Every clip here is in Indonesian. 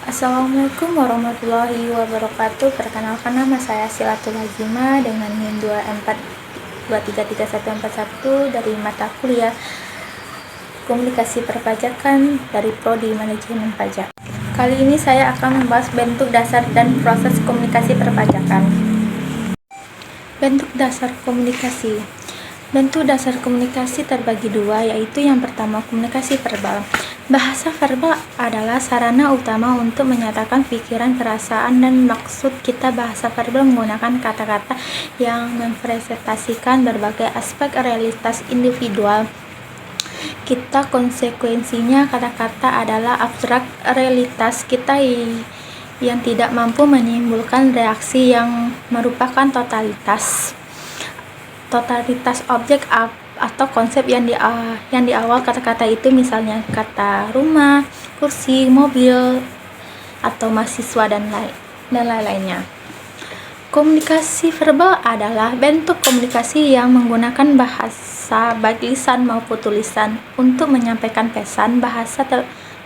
Assalamualaikum warahmatullahi wabarakatuh. Perkenalkan, nama saya Silatul Lazima dengan NIM 24233141 dari mata kuliah Komunikasi Perpajakan dari Prodi Manajemen Pajak. Kali ini saya akan membahas bentuk dasar dan proses komunikasi perpajakan. Bentuk dasar komunikasi. Bentuk dasar komunikasi terbagi dua, yaitu yang pertama komunikasi verbal. Bahasa verbal adalah sarana utama untuk menyatakan pikiran, perasaan, dan maksud kita. Bahasa verbal menggunakan kata-kata yang mempresentasikan berbagai aspek realitas individual kita. Konsekuensinya, kata-kata adalah abstrak realitas kita yang tidak mampu menimbulkan reaksi yang merupakan totalitas objek atau konsep yang di awal kata-kata itu, misalnya kata rumah, kursi, mobil, atau mahasiswa dan lain-lainnya. Komunikasi verbal adalah bentuk komunikasi yang menggunakan bahasa baik lisan maupun tulisan untuk menyampaikan pesan. Bahasa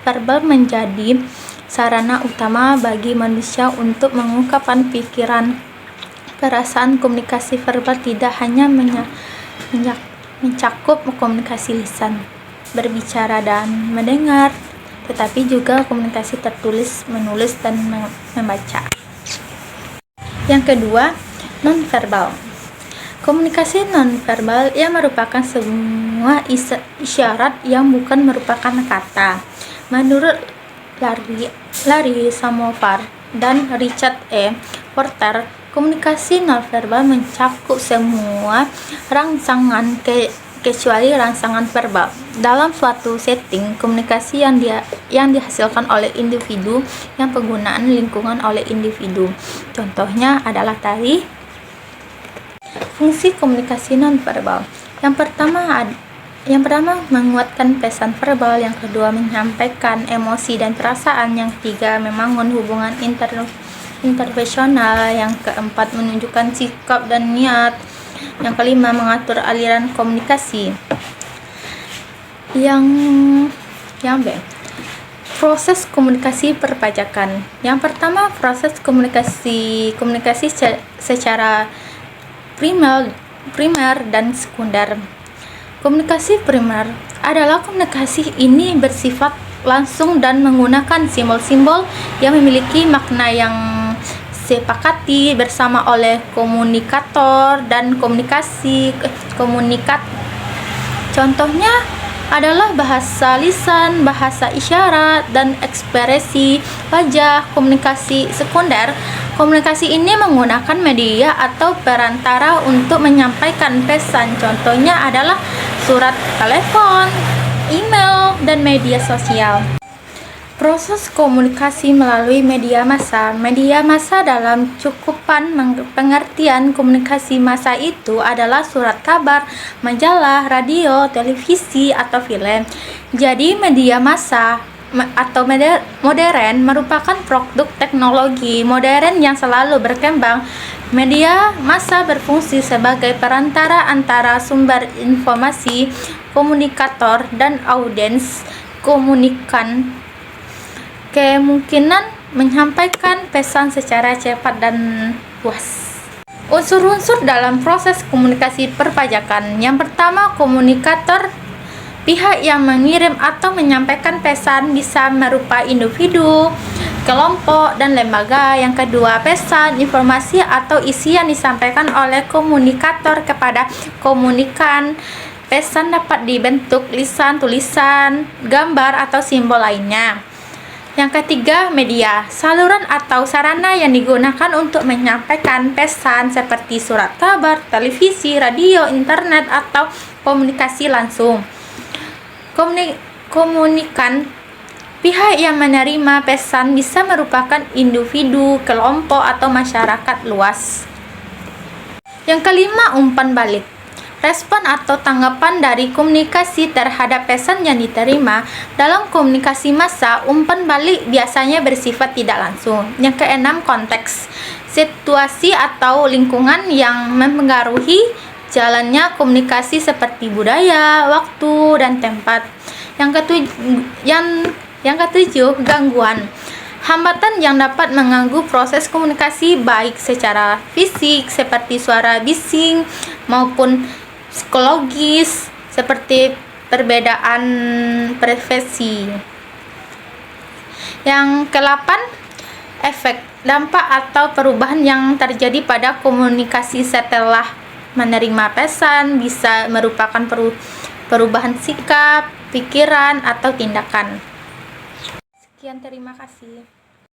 verbal menjadi sarana utama bagi manusia untuk mengungkapkan pikiran, perasaan. Komunikasi verbal tidak hanya mencakup komunikasi lisan, berbicara dan mendengar, tetapi juga komunikasi tertulis, menulis, dan membaca. Yang kedua, nonverbal. Komunikasi nonverbal yang merupakan semua isyarat yang bukan merupakan kata. Menurut Larry Samovar dan Richard E. Porter, komunikasi nonverbal mencakup semua rangsangan kecuali rangsangan verbal. Dalam suatu setting, komunikasi yang dihasilkan oleh individu, yang penggunaan lingkungan oleh individu. Contohnya adalah tadi fungsi komunikasi nonverbal. Yang pertama menguatkan pesan verbal, yang kedua menyampaikan emosi dan perasaan, yang ketiga membangun hubungan interpersonal, yang keempat menunjukkan sikap dan niat, yang kelima mengatur aliran komunikasi. Yang B, proses komunikasi perpajakan. Yang pertama, proses komunikasi secara primer dan sekunder. Komunikasi primer adalah komunikasi ini bersifat langsung dan menggunakan simbol-simbol yang memiliki makna yang sepakati bersama oleh komunikator dan komunikat. Contohnya adalah bahasa lisan, bahasa isyarat, dan ekspresi wajah. Komunikasi sekunder. Komunikasi ini menggunakan media atau perantara untuk menyampaikan pesan. Contohnya adalah surat telepon, email, dan media sosial. Proses komunikasi melalui media massa. Media massa dalam cakupan pengertian komunikasi massa itu adalah surat kabar, majalah, radio, televisi, atau film. Jadi media massa atau modern merupakan produk teknologi modern yang selalu berkembang. Media massa berfungsi sebagai perantara antara sumber informasi, komunikator, dan audiens. Komunikan kemungkinan menyampaikan pesan secara cepat dan luas. Unsur-unsur dalam proses komunikasi perpajakan. Yang pertama, komunikator. Pihak yang mengirim atau menyampaikan pesan bisa berupa individu, kelompok, dan lembaga. Yang kedua, pesan, informasi, atau isi yang disampaikan oleh komunikator kepada komunikan. Pesan dapat dibentuk lisan, tulisan, gambar, atau simbol lainnya. Yang ketiga, media, saluran atau sarana yang digunakan untuk menyampaikan pesan seperti surat kabar, televisi, radio, internet, atau komunikasi langsung. Komunikan. Pihak yang menerima pesan bisa merupakan individu, kelompok, atau masyarakat luas. Yang kelima, umpan balik. Respon atau tanggapan dari komunikasi terhadap pesan yang diterima. Dalam komunikasi massa, umpan balik biasanya bersifat tidak langsung. Yang keenam, konteks. Situasi atau lingkungan yang mempengaruhi jalannya komunikasi seperti budaya, waktu, dan tempat. Yang ketujuh, gangguan. Hambatan yang dapat mengganggu proses komunikasi baik secara fisik seperti suara bising maupun psikologis seperti perbedaan privasi. Yang ke-8, efek dampak atau perubahan yang terjadi pada komunikasi setelah menerima pesan bisa merupakan perubahan sikap, pikiran, atau tindakan. Sekian, terima kasih.